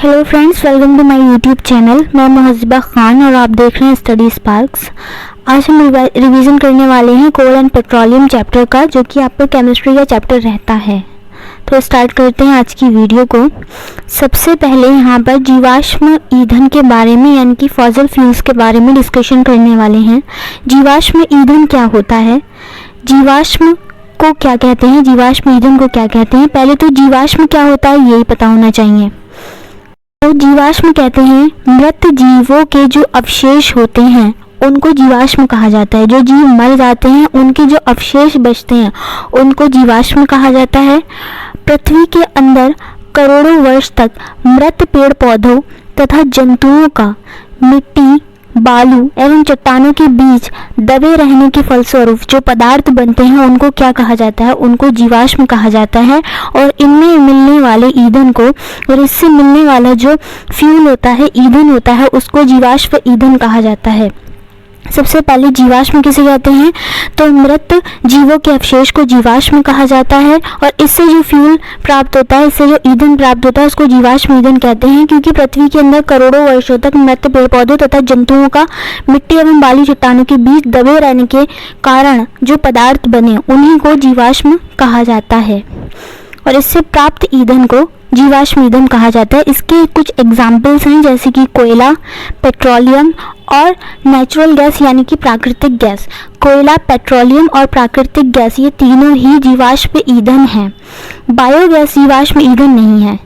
Hello friends, welcome to my YouTube channel. मैं मुहज्जिबा खान और आप देख रहे हैं स्टडी स्पार्क्स। आज हम रिवीजन करने वाले हैं कोल एंड पेट्रोलियम चैप्टर का, जो कि आपका केमिस्ट्री का चैप्टर रहता है। तो स्टार्ट करते हैं आज की वीडियो को। सबसे पहले यहाँ पर जीवाश्म ईंधन के बारे में यानी कि फॉसिल फ्यूल्स के बारे में डिस्कशन करने वाले हैं। जीवाश्म ईंधन क्या होता है, जीवाश्म को क्या कहते हैं, जीवाश्म ईंधन को क्या कहते हैं। पहले तो जीवाश्म क्या होता है यही पता होना चाहिए। तो जीवाश्म कहते हैं मृत जीवों के जो अवशेष होते हैं उनको जीवाश्म कहा जाता है। जो जीव मर जाते हैं उनके जो अवशेष बचते हैं उनको जीवाश्म कहा जाता है। पृथ्वी के अंदर करोड़ों वर्ष तक मृत पेड़ पौधों तथा जंतुओं का मिट्टी, बालू एवं चट्टानों के बीच दबे रहने के फलस्वरूप जो पदार्थ बनते हैं उनको क्या कहा जाता है, उनको जीवाश्म कहा जाता है। और इनमें मिलने वाले ईंधन को और इससे मिलने वाला जो फ्यूल होता है, ईंधन होता है, उसको जीवाश्म ईंधन कहा जाता है। सबसे पहले जीवाश्म किसे कहते हैं, तो मृत जीवों के अवशेष को जीवाश्म कहा जाता है। और इससे जो फ्यूल प्राप्त होता है, इससे जो ईंधन प्राप्त होता है उसको जीवाश्म ईंधन कहते हैं। क्योंकि पृथ्वी के अंदर करोड़ों वर्षों तक मृत पेड़ पौधों तथा जंतुओं का मिट्टी एवं बालू चट्टानों के बीच दबे रहने के कारण जो पदार्थ बने उन्हीं को जीवाश्म कहा जाता है। और इससे प्राप्त ईंधन को जीवाश्म ईंधन कहा जाता है। इसके कुछ एग्जाम्पल्स हैं, जैसे कि कोयला, पेट्रोलियम और नेचुरल गैस यानी कि प्राकृतिक गैस। कोयला, पेट्रोलियम और प्राकृतिक गैस ये तीनों ही जीवाश्म ईंधन हैं। बायोगैस जीवाश्म ईंधन नहीं है,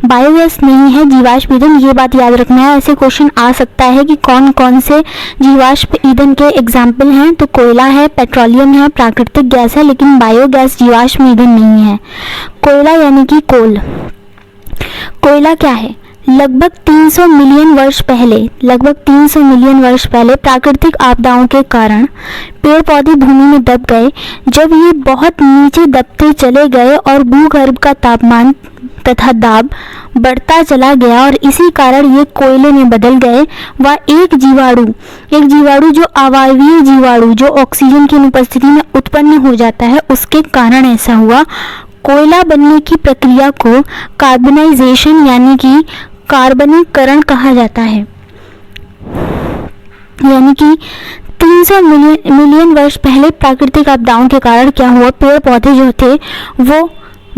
बायोगैस नहीं है जीवाश्म ईंधन, ये बात याद रखना है। ऐसे क्वेश्चन आ सकता है कि कौन कौन से जीवाश्म ईंधन के एग्जाम्पल हैं, तो कोयला है, पेट्रोलियम है, प्राकृतिक गैस है, लेकिन बायोगैस जीवाश्म ईंधन नहीं है। कोयला यानी कि कोल। कोयला क्या है, लगभग 300 मिलियन वर्ष पहले प्राकृतिक आपदाओं के कारण पेड़ पौधे भूमि में दब गए। जब ये बहुत नीचे दबते चले गए और भूगर्भ का तापमान तथा दाब बढ़ता चला गया और इसी कारण ये कोयले में बदल गए। वह एक जीवाणु जो अवायवीय जीवाणु जो ऑक्सीजन की अनुपस्थिति में उत्पन्न हो जाता है, उसके कारण ऐसा हुआ। कोयला बनने की प्रक्रिया को कार्बनाइजेशन यानी कि कार्बनीकरण कहा जाता है। यानी कि 300 मिलियन वर्ष पहले प्राकृतिक आपदाओं के कारण क्या हुआ, पेड़ पौधे जो थे वो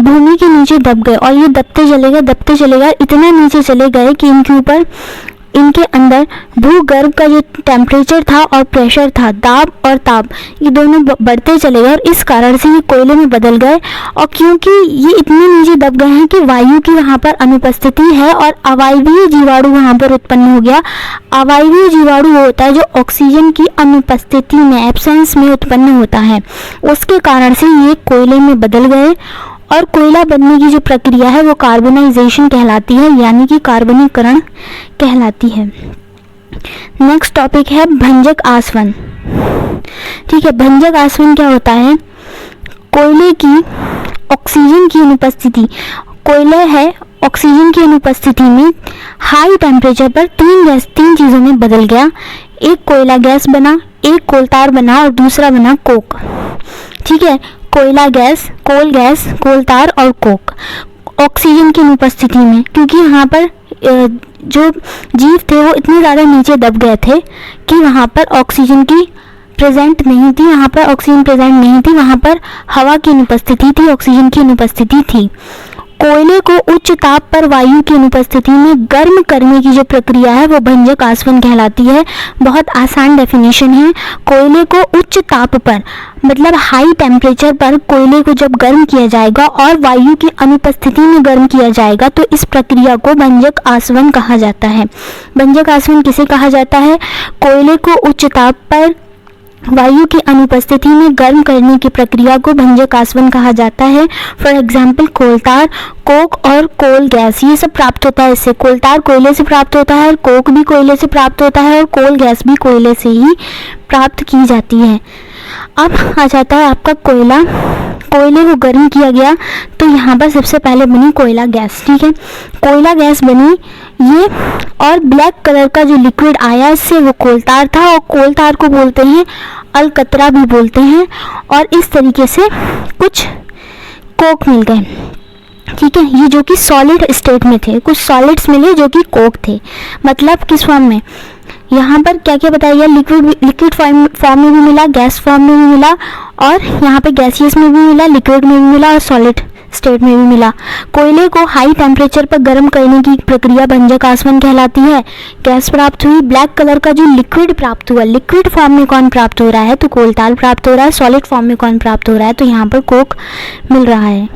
भूमि के नीचे दब गए और ये दबते चले गए, इतना नीचे चले गए कि इनके अंदर भूगर्भ का जो टेम्परेचर था और प्रेशर था, दाब और ताप, ये दोनों बढ़ते चले गए और इस कारण से ये कोयले में बदल गए। और क्योंकि ये इतने नीचे दब गए हैं कि वायु की वहाँ पर अनुपस्थिति है और अवायवीय जीवाणु वहाँ पर उत्पन्न हो गया। अवायवीय जीवाणु वो होता है जो ऑक्सीजन की अनुपस्थिति में, एब्सेंस में उत्पन्न होता है, उसके कारण से ये कोयले में बदल गए। और कोयला बनने की जो प्रक्रिया है वो कार्बनाइजेशन कहलाती है, यानी कि कार्बनीकरण कहलाती है। नेक्स्ट टॉपिक है भंजक आसवन। ठीक है, भंजक आसवन क्या होता है, कोयले की ऑक्सीजन की अनुपस्थिति, कोयला है ऑक्सीजन की अनुपस्थिति में हाई टेम्परेचर पर तीन चीज़ों में बदल गया। एक कोयला गैस बना, एक कोलतार बना और दूसरा बना कोक। ठीक है, कोयला गैस, कोल गैस, कोलतार और कोक ऑक्सीजन की अनुपस्थिति में, क्योंकि यहाँ पर जो जीव थे वो इतने ज़्यादा नीचे दब गए थे कि वहाँ पर ऑक्सीजन की प्रेजेंट नहीं थी, वहाँ पर हवा की अनुपस्थिति थी, ऑक्सीजन की अनुपस्थिति थी। कोयले को उच्च ताप पर वायु की अनुपस्थिति में गर्म करने की जो प्रक्रिया है वो भंजक आसवन कहलाती है। बहुत आसान डेफिनेशन है। कोयले को उच्च ताप पर मतलब हाई टेम्परेचर पर कोयले को जब गर्म किया जाएगा और वायु की अनुपस्थिति में गर्म किया जाएगा तो इस प्रक्रिया को भंजक आसवन कहा जाता है। भंजक आसवन किसे कहा जाता है, कोयले को उच्च ताप पर वायु की अनुपस्थिति में गर्म करने की प्रक्रिया को भंजक आसवन कहा जाता है। फॉर एग्जाम्पल कोलतार, कोक और कोल गैस ये सब प्राप्त होता है इससे। कोलतार कोयले से प्राप्त होता है, कोक भी कोयले से प्राप्त होता है और कोल गैस भी कोयले से ही प्राप्त की जाती है। अब आ जाता है आपका कोयला। कोयले को गर्म किया गया तो यहाँ पर सबसे पहले बनी कोयला गैस। ठीक है, कोयला गैस बनी ये, और ब्लैक कलर का जो लिक्विड आया इससे वो कोलतार था, और कोलतार को बोलते हैं अलकतरा भी बोलते हैं। और इस तरीके से कुछ कोक मिल गए। ठीक है, ये जो कि सॉलिड स्टेट में थे, कुछ सॉलिड्स मिले जो कि कोक थे, मतलब किस फॉर्म में, यहाँ पर क्या क्या बताया गया, लिक्विड फॉर्म में भी मिला, गैस फॉर्म में भी मिला, और यहाँ पे गैसियस में भी मिला, लिक्विड में भी मिला, और सॉलिड स्टेट में भी मिला। कोयले को हाई टेम्परेचर पर गर्म करने की प्रक्रिया भंजक आसवन कहलाती है। गैस प्राप्त हुई, ब्लैक कलर का जो लिक्विड प्राप्त हुआ, लिक्विड फॉर्म में कौन प्राप्त हो रहा है, तो कोलतार प्राप्त हो रहा है। सॉलिड फॉर्म में कौन प्राप्त हो रहा है, तो यहाँ पर कोक मिल रहा है।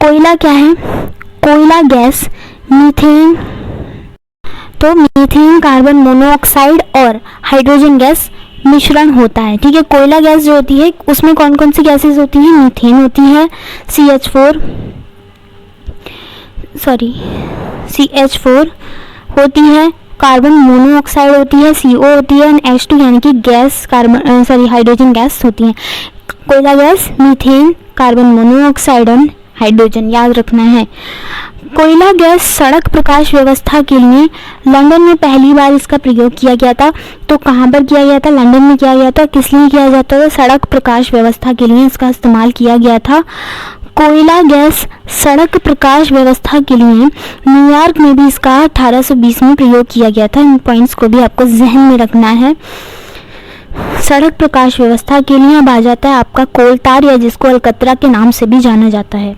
कोयला क्या है, कोयला गैस मीथेन, तो मीथेन, कार्बन मोनोऑक्साइड और हाइड्रोजन गैस मिश्रण होता है। ठीक है, कोयला गैस जो होती है उसमें कौन कौन सी गैसेस होती हैं, मीथेन होती है, CH4 होती है, कार्बन मोनोऑक्साइड होती है, CO होती है, एंड H2 यानी कि गैस हाइड्रोजन गैस होती है। कोयला गैस, मीथेन, कार्बन मोनोऑक्साइड और हाइड्रोजन, याद रखना है। कोयला गैस सड़क प्रकाश व्यवस्था के लिए लंदन में पहली बार इसका प्रयोग किया गया था। तो कहाँ पर किया गया था, लंदन में किया गया था। किस लिए किया जाता था, सड़क प्रकाश व्यवस्था के लिए इसका इस्तेमाल किया गया था। कोयला गैस सड़क प्रकाश व्यवस्था के लिए न्यूयॉर्क में भी इसका 1820 में प्रयोग किया गया था। इन पॉइंट्स को भी आपको जहन में रखना है। सड़क प्रकाश व्यवस्था के लिए अब आ जाता है आपका कोलतार, या जिसको अलकतरा के नाम से भी जाना जाता है।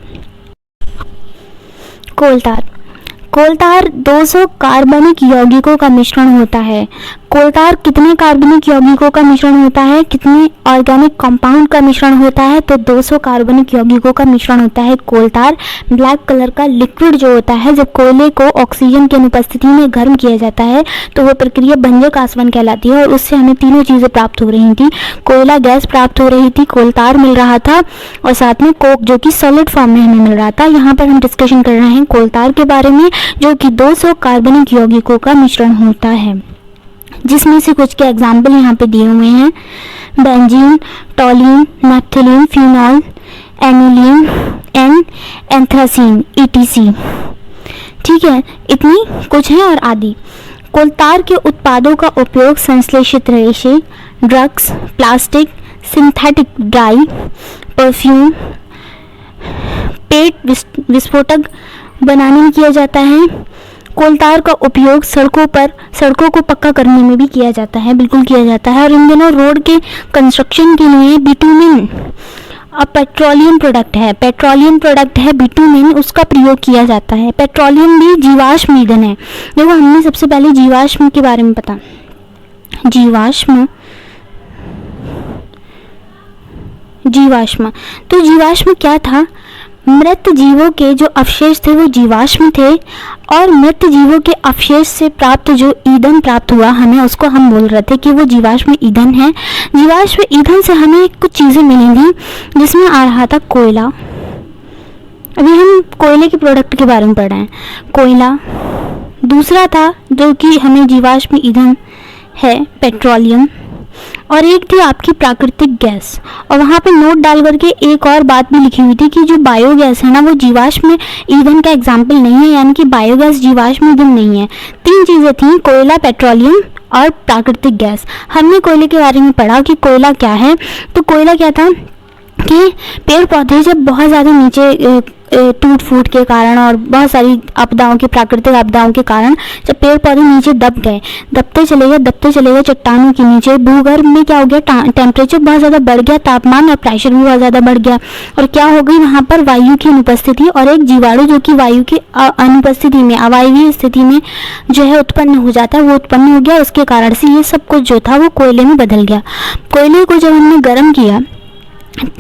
कोलतार 200 कार्बनिक यौगिकों का मिश्रण होता है। कोलतार कितने कार्बनिक यौगिकों का मिश्रण होता है, कितने ऑर्गेनिक कंपाउंड का मिश्रण होता है, तो 200 कार्बनिक यौगिकों का मिश्रण होता है कोलतार। ब्लैक कलर का लिक्विड जो होता है, जब कोयले को ऑक्सीजन की अनुपस्थिति में गर्म किया जाता है तो वह प्रक्रिया भंजक आसवन कहलाती है, और उससे हमें तीनों चीज़ें प्राप्त हो रही थी। कोयला गैस प्राप्त हो रही थी, कोलतार मिल रहा था, और साथ में कोक जो कि सॉलिड फॉर्म में हमें मिल रहा था। यहाँ पर हम डिस्कशन कर रहे हैं कोलतार के बारे में, जो कि 200 कार्बनिक यौगिकों का मिश्रण होता है, जिसमें से कुछ के एग्जाम्पल यहाँ पे दिए हुए हैं, benzene, टॉलिन, naphthalene, phenol, aniline and anthracene ETC। ठीक है, इतनी कुछ है और आदि। कोलतार के उत्पादों का उपयोग संश्लेषित रेशे, drugs, plastic, synthetic dye, perfume, पेट विस्फोटक बनाने में किया जाता है। कोलतार का उपयोग सड़कों को पक्का करने में भी किया जाता है, बिल्कुल किया जाता है। और इन दिनों रोड के कंस्ट्रक्शन के लिए बिटुमिन पेट्रोलियम प्रोडक्ट है बिटुमिन, उसका प्रयोग किया जाता है। पेट्रोलियम भी जीवाश्म ईंधन है। देखो, हमने सबसे पहले जीवाश्म के बारे में पता, जीवाश्म तो जीवाश्म क्या था, मृत जीवों के जो अवशेष थे वो जीवाश्म थे, और मृत जीवों के अवशेष से प्राप्त जो ईंधन प्राप्त हुआ हमें, उसको हम बोल रहे थे कि वो जीवाश्म ईंधन है। जीवाश्म ईंधन से हमें कुछ चीज़ें मिली थी, जिसमें आ रहा था कोयला। अभी हम कोयले के प्रोडक्ट के बारे में पढ़ रहे हैं। कोयला, दूसरा था जो कि हमें जीवाश्म ईंधन है पेट्रोलियम, और एक थी आपकी प्राकृतिक गैस। और वहाँ पे नोट डाल करके एक और बात भी लिखी हुई थी कि जो बायोगैस है ना, वो जीवाश्म ईंधन का एग्जाम्पल नहीं है, यानी कि बायोगैस जीवाश्म ईंधन नहीं है। तीन चीज़ें थी, कोयला, पेट्रोलियम और प्राकृतिक गैस। हमने कोयले के बारे में पढ़ा कि कोयला क्या है। तो कोयला क्या था कि पेड़ पौधे जब बहुत ज़्यादा नीचे टूट फूट के कारण और बहुत सारी आपदाओं के, प्राकृतिक आपदाओं के कारण जब पेड़ पौधे नीचे दबते चले गए चट्टानों के नीचे, भूगर्भ में क्या हो गया, टेम्परेचर बहुत ज़्यादा बढ़ गया, तापमान और प्रेशर भी बहुत ज़्यादा बढ़ गया, और क्या हो गई वहाँ पर वायु की अनुपस्थिति, और एक जीवाणु जो कि वायु की अनुपस्थिति में, अवायवीय स्थिति में जो है उत्पन्न हो जाता है, वो उत्पन्न हो गया। उसके कारण से ये सब कुछ जो था वो कोयले में बदल गया। कोयले को जब हमने गर्म किया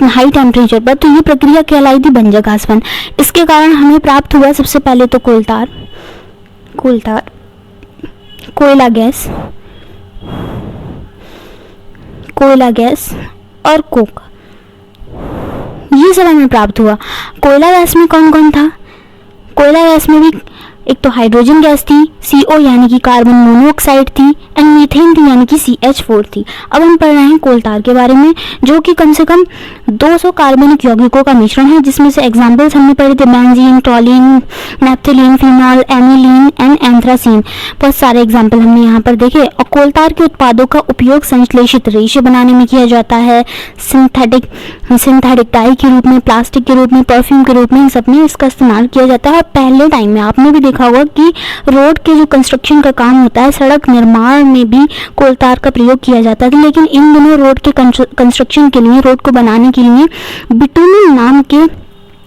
हाई टेम्परेचर पर, तो ये प्रक्रिया कहलाई थी भंजक आसवन। इसके कारण हमें प्राप्त हुआ सबसे पहले तो कोयला गैस और कोक, ये सब हमें प्राप्त हुआ। कोयला गैस में कौन कौन था, कोयला गैस में भी एक तो हाइड्रोजन गैस थी, CO यानी कि कार्बन मोनोऑक्साइड थी, एंड मीथेन थी यानी कि CH4 थी। अब हम पढ़ रहे हैं कोल तार के बारे में, जो कि कम से कम 200 कार्बनिक यौगिकों का मिश्रण है, जिसमें से एग्जाम्पल्स हमने पढ़े थे benzene, टॉलिन, naphthalene, phenol, aniline and anthracene. बहुत सारे एग्जाम्पल हमने यहाँ पर देखे। और कोल तार के उत्पादों का उपयोग संश्लेषित रेशे बनाने में किया जाता है, सिंथेटिक डाई के रूप में, प्लास्टिक के रूप में, परफ्यूम के रूप में, इन सब में इसका इस्तेमाल किया जाता है। और पहले टाइम में आपने भी देखा होगा कि रोड के जो कंस्ट्रक्शन का काम होता है, सड़क निर्माण में भी कोल तार का प्रयोग किया जाता था। लेकिन इन दिनों रोड के कंस्ट्रक्शन के लिए, रोड को बनाने के लिए बिटुमेन नाम के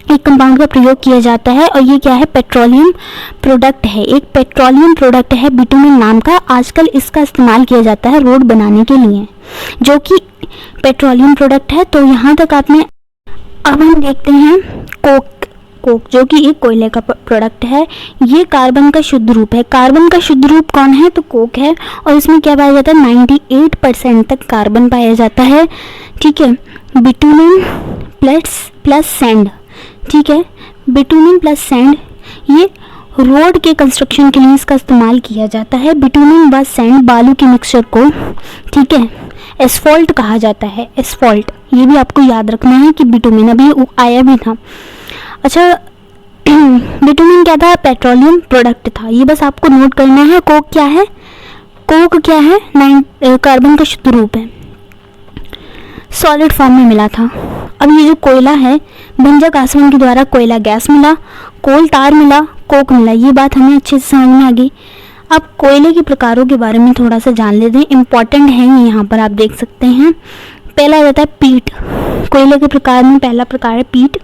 एक कंपाउंड का प्रयोग किया जाता है। और ये क्या है? पेट्रोलियम प्रोडक्ट है, एक पेट्रोलियम प्रोडक्ट है बिटुमेन नाम का। आजकल इसका इस्तेमाल किया जाता है रोड बनाने के लिए, जो कि पेट्रोलियम प्रोडक्ट है। तो यहाँ तक आपने, अब हम देखते हैं कोक, जो कि एक कोयले का प्रोडक्ट है। ये कार्बन का शुद्ध रूप है। कार्बन का शुद्ध रूप कौन है? तो कोक है। और इसमें क्या पाया जाता है? 98% तक कार्बन पाया जाता है। ठीक है, बिटुमेन प्लस सैंड। ठीक है, बिटुमेन प्लस सैंड, ये रोड के कंस्ट्रक्शन के लिए इसका इस्तेमाल किया जाता है। बिटुमेन व सैंड बालू के मिक्सचर को, ठीक है, एस्फॉल्ट कहा जाता है। एस्फॉल्ट, ये भी आपको याद रखना है कि बिटुमेन अभी आया भी था। अच्छा, बिटुमेन क्या था? पेट्रोलियम प्रोडक्ट था। ये बस आपको नोट करना है। कोक क्या है? कोक क्या है? कार्बन का शुद्ध रूप है, सॉलिड फॉर्म में मिला था। अब ये जो कोयला है, भंजक आसवन के द्वारा कोयला गैस मिला, कोल तार मिला, कोक मिला। ये बात हमें अच्छे से समझ में आ गई। अब कोयले के प्रकारों के बारे में थोड़ा सा जान लेते हैं, इंपॉर्टेंट है ये, यहाँ पर आप देख सकते हैं। पहला रहता है पीट। कोयले के प्रकार में पहला प्रकार है पीट।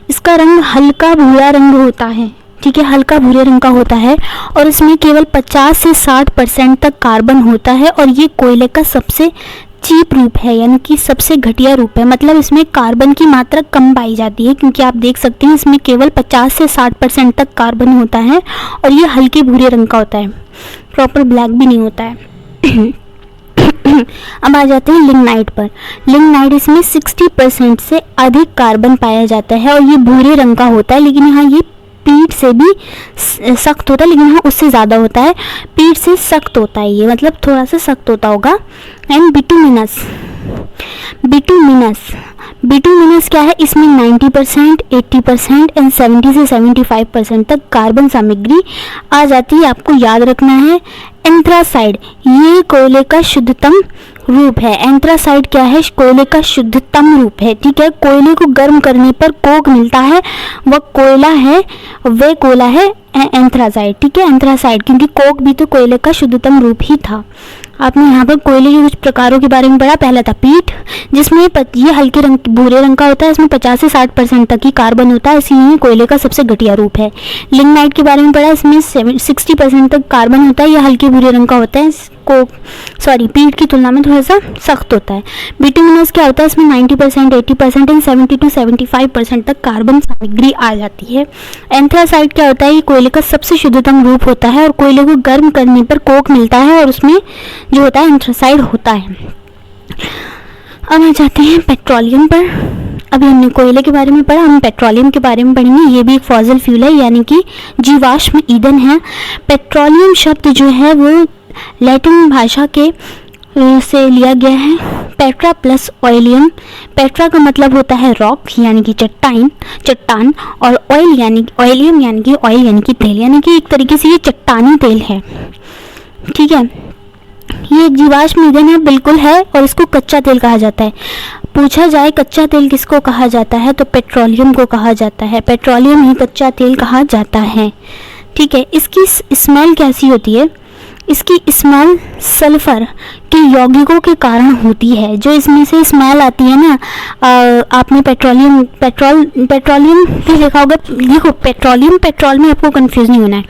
इसका रंग हल्का भूरा रंग होता है। ठीक है, हल्का भूरे रंग का होता है और इसमें केवल 50 से 60% तक कार्बन होता है। और ये कोयले का सबसे चीप रूप है, यानी कि सबसे घटिया रूप है। मतलब इसमें कार्बन की मात्रा कम पाई जाती है, क्योंकि आप देख सकते हैं इसमें केवल 50 से 60% तक कार्बन होता है और ये हल्के भूरे रंग का होता है, प्रॉपर ब्लैक भी नहीं होता है। अब आ जाते हैं लिग्नाइट पर। लिग्नाइट, इसमें 60% से अधिक कार्बन पाया जाता है और ये भूरे रंग का होता है। लेकिन यहाँ ये पीट से भी सख्त होता है, लेकिन यहाँ उससे ज़्यादा होता है। पीट से सख्त होता है ये, मतलब थोड़ा सा सख्त होता होगा। एंड बिटुमिनस, बिटुमिनस क्या है? इसमें 90%, 80% एंड 70 से 75% तक कार्बन सामग्री आ जाती है। आपको याद रखना है। एंथ्रासाइड, ये कोयले का शुद्धतम रूप है। एंथ्रासाइड क्या है? कोयले का शुद्धतम रूप है। ठीक है, कोयले को गर्म करने पर कोक मिलता है, वह कोयला है, वह कोयला है एंथ्रासाइड। ठीक है, एंथ्रासाइड, क्योंकि कोक भी तो कोयले का शुद्धतम रूप ही था। आपने यहाँ पर कोयले के कुछ प्रकारों के बारे में पढ़ा। पहला था पीट, जिसमें ये हल्के रंग, भूरे रंग का होता है। इसमें 50 से 60% तक ही कार्बन होता है, इसीलिए कोयले का सबसे घटिया रूप है। लिग्नाइट के बारे में पढ़ा। इसमें 60% तक कार्बन होता है, यह हल्के भूरे रंग का होता है। पीट की तुलना में थोड़ा सा सख्त होता है। बिटुमिनस क्या होता है? इसमें 90%, 80% एंड 70 to 75% तक कार्बन सामग्री आ जाती है। एंथ्रासाइड क्या होता है? ये कोयले का सबसे शुद्धतम रूप होता है और कोयले को गर्म करने पर कोक मिलता है और उसमें जो होता है एंथ्रासाइड होता है। अब आ जाते हैं पेट्रोलियम पर। अभी हमने कोयले के बारे में पढ़ा, हम पेट्रोलियम के बारे में पढ़ेंगे। ये भी एक फॉसिल फ्यूल है, यानी कि जीवाश्म ईंधन है। पेट्रोलियम शब्द जो है वो लैटिन भाषा के से लिया गया है। Petra plus ऑयलियम। पेट्रा का मतलब होता है रॉक, यानी कि चट्टान, और ऑयलियम यानी कि ऑयल यानी कि तेल, यानी कि एक तरीके से ये चट्टानी तेल है। ठीक है, ये एक जीवाश्म ईंधन है, बिल्कुल है, और इसको कच्चा तेल कहा जाता है। पूछा जाए कच्चा तेल किसको कहा जाता है, तो पेट्रोलियम को कहा जाता है। पेट्रोलियम ही कच्चा तेल कहा जाता है। ठीक है, इसकी स्मेल कैसी होती है? इसकी स्मेल सल्फर के यौगिकों के कारण होती है। जो इसमें से स्मेल आती है ना, आपने पेट्रोलियम भी देखा होगा। देखो, पेट्रोल में आपको कंफ्यूज नहीं होना है।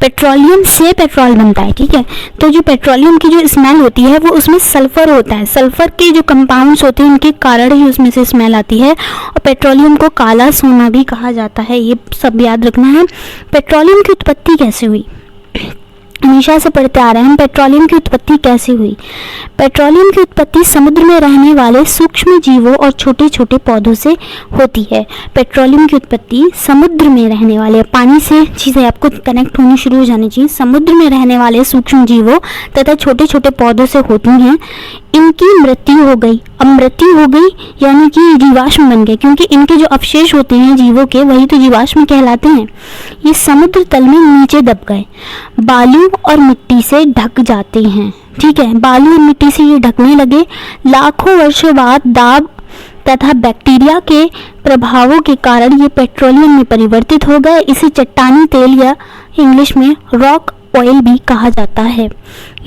पेट्रोलियम से पेट्रोल बनता है। ठीक है, तो जो पेट्रोलियम की जो स्मेल होती है वो उसमें सल्फर होता है। सल्फर के जो कंपाउंड्स होते हैं उनके कारण ही उसमें से स्मेल आती है। और पेट्रोलियम को काला सोना भी कहा जाता है, ये सब याद रखना है। पेट्रोलियम की उत्पत्ति कैसे हुई? हमेशा से पढ़ते आ रहे हैं, पेट्रोलियम की उत्पत्ति कैसे हुई। पेट्रोलियम की उत्पत्ति समुद्र में रहने वाले सूक्ष्म जीवों और छोटे छोटे पौधों से होती है। पेट्रोलियम की उत्पत्ति समुद्र में रहने वाले, पानी से चीज़ें आपको कनेक्ट होनी शुरू हो जानी चाहिए, समुद्र में रहने वाले सूक्ष्म जीवों तथा छोटे छोटे पौधों से होती हैं। इनकी मृत्यु हो गई। अब मृत्यु हो गई यानी कि जीवाश्म बन गए, क्योंकि इनके जो अवशेष होते हैं जीवों के, वही तो जीवाश्म कहलाते हैं। ये समुद्र तल में नीचे दब गए, बालू और मिट्टी से ढक जाते हैं। ठीक है, बालू और मिट्टी से ये ढकने लगे। लाखों वर्षों बाद दाब तथा बैक्टीरिया के प्रभावों के कारण ये पेट्रोलियम में परिवर्तित हो गए। इसे चट्टानी तेल या इंग्लिश में रॉक ऑयल भी कहा जाता है।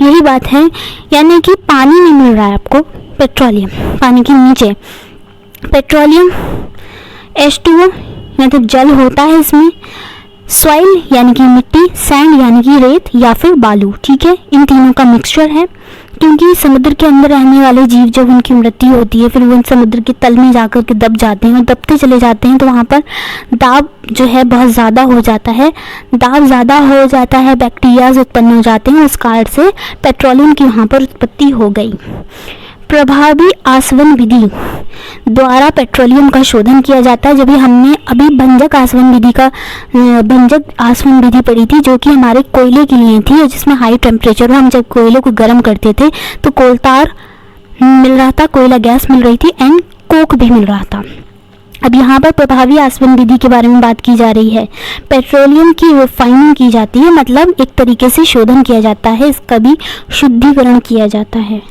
यही बात है, यानी कि पानी में मिल रहा है आपको पेट्रोलियम, पानी के नीचे पेट्रोलियम। H2O मतलब जल होता है इसमें, सॉइल यानी कि मिट्टी, सैंड यानी कि रेत या फिर बालू। ठीक है, इन तीनों का मिक्सचर है। क्योंकि समुद्र के अंदर रहने वाले जीव जब उनकी मृत्यु होती है फिर वो समुद्र के तल में जाकर के दब जाते हैं, और दबते चले जाते हैं, तो वहाँ पर दाब जो है बहुत ज़्यादा हो जाता है। दाब ज़्यादा हो जाता है, बैक्टीरियाज उत्पन्न हो जाते हैं, उस कारण से पेट्रोलियम की वहाँ पर उत्पत्ति हो गई। प्रभावी आसवन विधि द्वारा पेट्रोलियम का शोधन किया जाता है। जब हमने अभी भंजक आसवन विधि पढ़ी थी, जो कि हमारे कोयले के लिए थी, जिसमें हाई टेम्परेचर में हम जब कोयले को गर्म करते थे तो कोलतार मिल रहा था, कोयला गैस मिल रही थी एंड कोक भी मिल रहा था। अब यहाँ पर प्रभावी आसवन विधि के बारे में बात की जा रही है। पेट्रोलियम की रिफाइनिंग की जाती है, मतलब एक तरीके से शोधन किया जाता है, इसका भी शुद्धिकरण किया जाता है।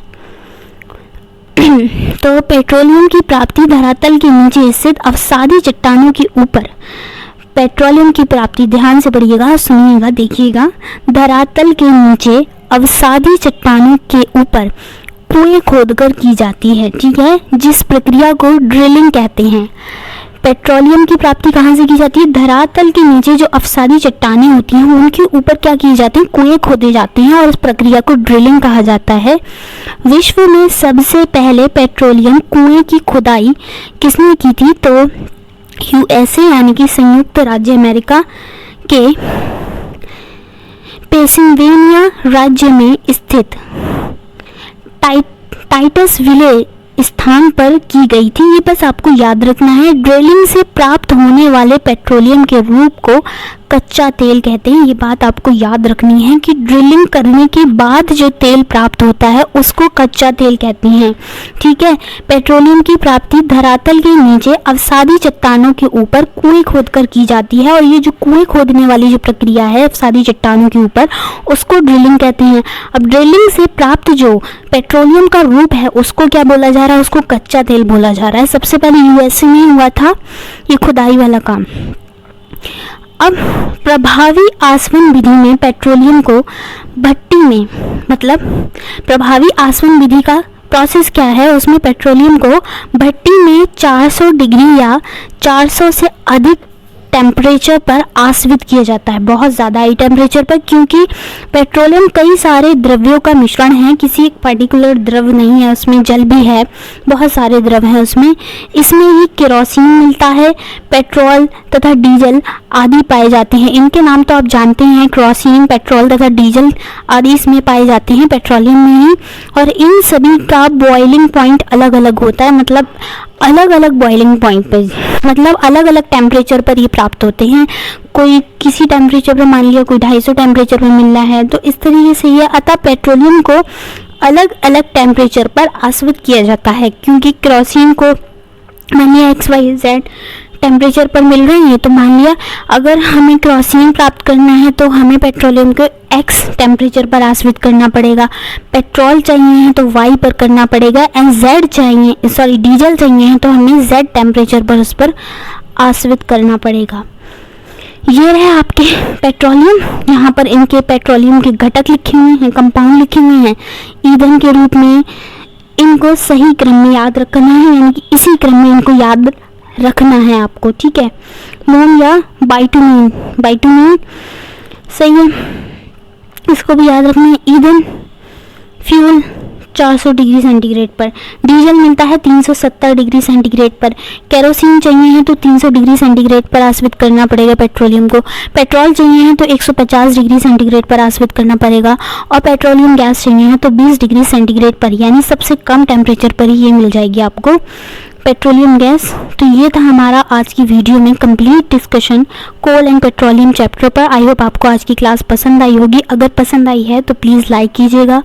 तो पेट्रोलियम की प्राप्ति धरातल के नीचे स्थित अवसादी चट्टानों के ऊपर, पेट्रोलियम की प्राप्ति, ध्यान से पढ़िएगा, सुनिएगा, देखिएगा, धरातल के नीचे अवसादी चट्टानों के ऊपर कुएं खोदकर की जाती है। ठीक है, जिस प्रक्रिया को ड्रिलिंग कहते हैं। पेट्रोलियम की प्राप्ति कहाँ से की जाती है? धरातल के नीचे जो अवसादी चट्टानें होती हैं उनके ऊपर क्या किए जाते हैं? कुएं खोदे जाते हैं, और इस प्रक्रिया को ड्रिलिंग कहा जाता है। विश्व में सबसे पहले पेट्रोलियम कुएं की खुदाई किसने की थी? तो USA यानी कि संयुक्त राज्य अमेरिका के पेंसिल्वेनिया राज्य में स्थित टाइटसविले स्थान पर की गई थी। ये बस आपको याद रखना है। ड्रिलिंग से प्राप्त होने वाले पेट्रोलियम के रूप को कच्चा तेल कहते हैं। ये बात आपको याद रखनी है कि ड्रिलिंग करने के बाद जो तेल प्राप्त होता है उसको कच्चा तेल कहते हैं। ठीक है, पेट्रोलियम की प्राप्ति धरातल के नीचे अवसादी चट्टानों के ऊपर कुएं खोदकर की जाती है, और ये जो कुएं खोदने वाली जो प्रक्रिया है अवसादी चट्टानों के ऊपर, उसको ड्रिलिंग कहते हैं। अब ड्रिलिंग से प्राप्त जो पेट्रोलियम का रूप है उसको क्या बोला जा रहा है? उसको कच्चा तेल बोला जा रहा है। सबसे पहले USA में हुआ था ये खुदाई वाला काम। अब प्रभावी आसवन विधि में पेट्रोलियम को भट्टी में, मतलब प्रभावी आसवन विधि का प्रोसेस क्या है, उसमें पेट्रोलियम को भट्टी में 400 डिग्री या 400 से अधिक टेम्परेचर पर आसवित किया जाता है, बहुत ज़्यादा हाई टेम्परेचर पर, क्योंकि पेट्रोलियम कई सारे द्रव्यों का मिश्रण है, किसी एक पर्टिकुलर द्रव नहीं है, उसमें जल भी है, बहुत सारे द्रव हैं उसमें। इसमें ही केरोसिन मिलता है, पेट्रोल तथा डीजल आदि पाए जाते हैं। इनके नाम तो आप जानते हैं, केरोसिन, पेट्रोल तथा डीजल आदि इसमें पाए जाते हैं पेट्रोलियम में ही। और इन सभी का बॉइलिंग पॉइंट अलग अलग होता है, मतलब अलग अलग बॉइलिंग पॉइंट पे, मतलब अलग अलग टेम्परेचर पर ये प्राप्त होते हैं। कोई किसी टेम्परेचर पर, मान लिया कोई 250 टेम्परेचर पर मिल रहा है, तो इस तरीके से ये, अतः पेट्रोलियम को अलग अलग टेम्परेचर पर आसवित किया जाता है। क्योंकि केरोसिन को मान लिया XYZ टेम्परेचर पर मिल रही है, तो मान लिया अगर हमें केरोसिन प्राप्त करना है तो हमें पेट्रोलियम को X टेम्परेचर पर आसवित करना पड़ेगा। पेट्रोल चाहिए है तो Y पर करना पड़ेगा, एंड डीजल चाहिए है तो हमें Z टेम्परेचर पर उस पर आसवित करना पड़ेगा। ये रहे आपके पेट्रोलियम। यहाँ पर इनके पेट्रोलियम के घटक लिखे हुए हैं, कंपाउंड लिखे हुए हैं ईंधन के रूप में। इनको सही क्रम में याद रखना है, यानी कि इसी क्रम में इनको याद रखना है आपको। ठीक है, मोम या बाइटुमेन सही है, इसको भी याद रखना है। ईंधन, फ्यूल, 400 डिग्री सेंटीग्रेड पर। डीजल मिलता है 370 डिग्री सेंटीग्रेड पर। केरोसिन चाहिए है तो 300 डिग्री सेंटीग्रेड पर आश्रित करना पड़ेगा पेट्रोलियम को। पेट्रोल चाहिए है तो 150 डिग्री सेंटीग्रेड पर आश्रित करना पड़ेगा। और पेट्रोलियम गैस चाहिए है तो 20 डिग्री सेंटीग्रेड पर, यानी सबसे कम टेम्परेचर पर ही ये मिल जाएगी आपको पेट्रोलियम गैस। तो ये था हमारा आज की वीडियो में complete discussion coal and petroleum chapter पर। आई होप आपको आज की क्लास पसंद आई होगी। अगर पसंद आई है तो प्लीज़ लाइक कीजिएगा,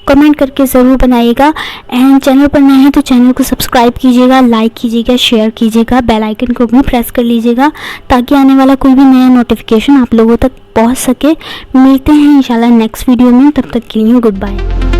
कमेंट करके ज़रूर बनाइएगा, एंड चैनल पर नए हैं तो चैनल को सब्सक्राइब कीजिएगा, लाइक कीजिएगा, शेयर कीजिएगा, बेल आइकन को भी प्रेस कर लीजिएगा ताकि आने वाला कोई भी नया नोटिफिकेशन आप लोगों तक पहुँच सके। मिलते हैं इंशाल्लाह नेक्स्ट वीडियो में, तब तक के लिए गुड बाय।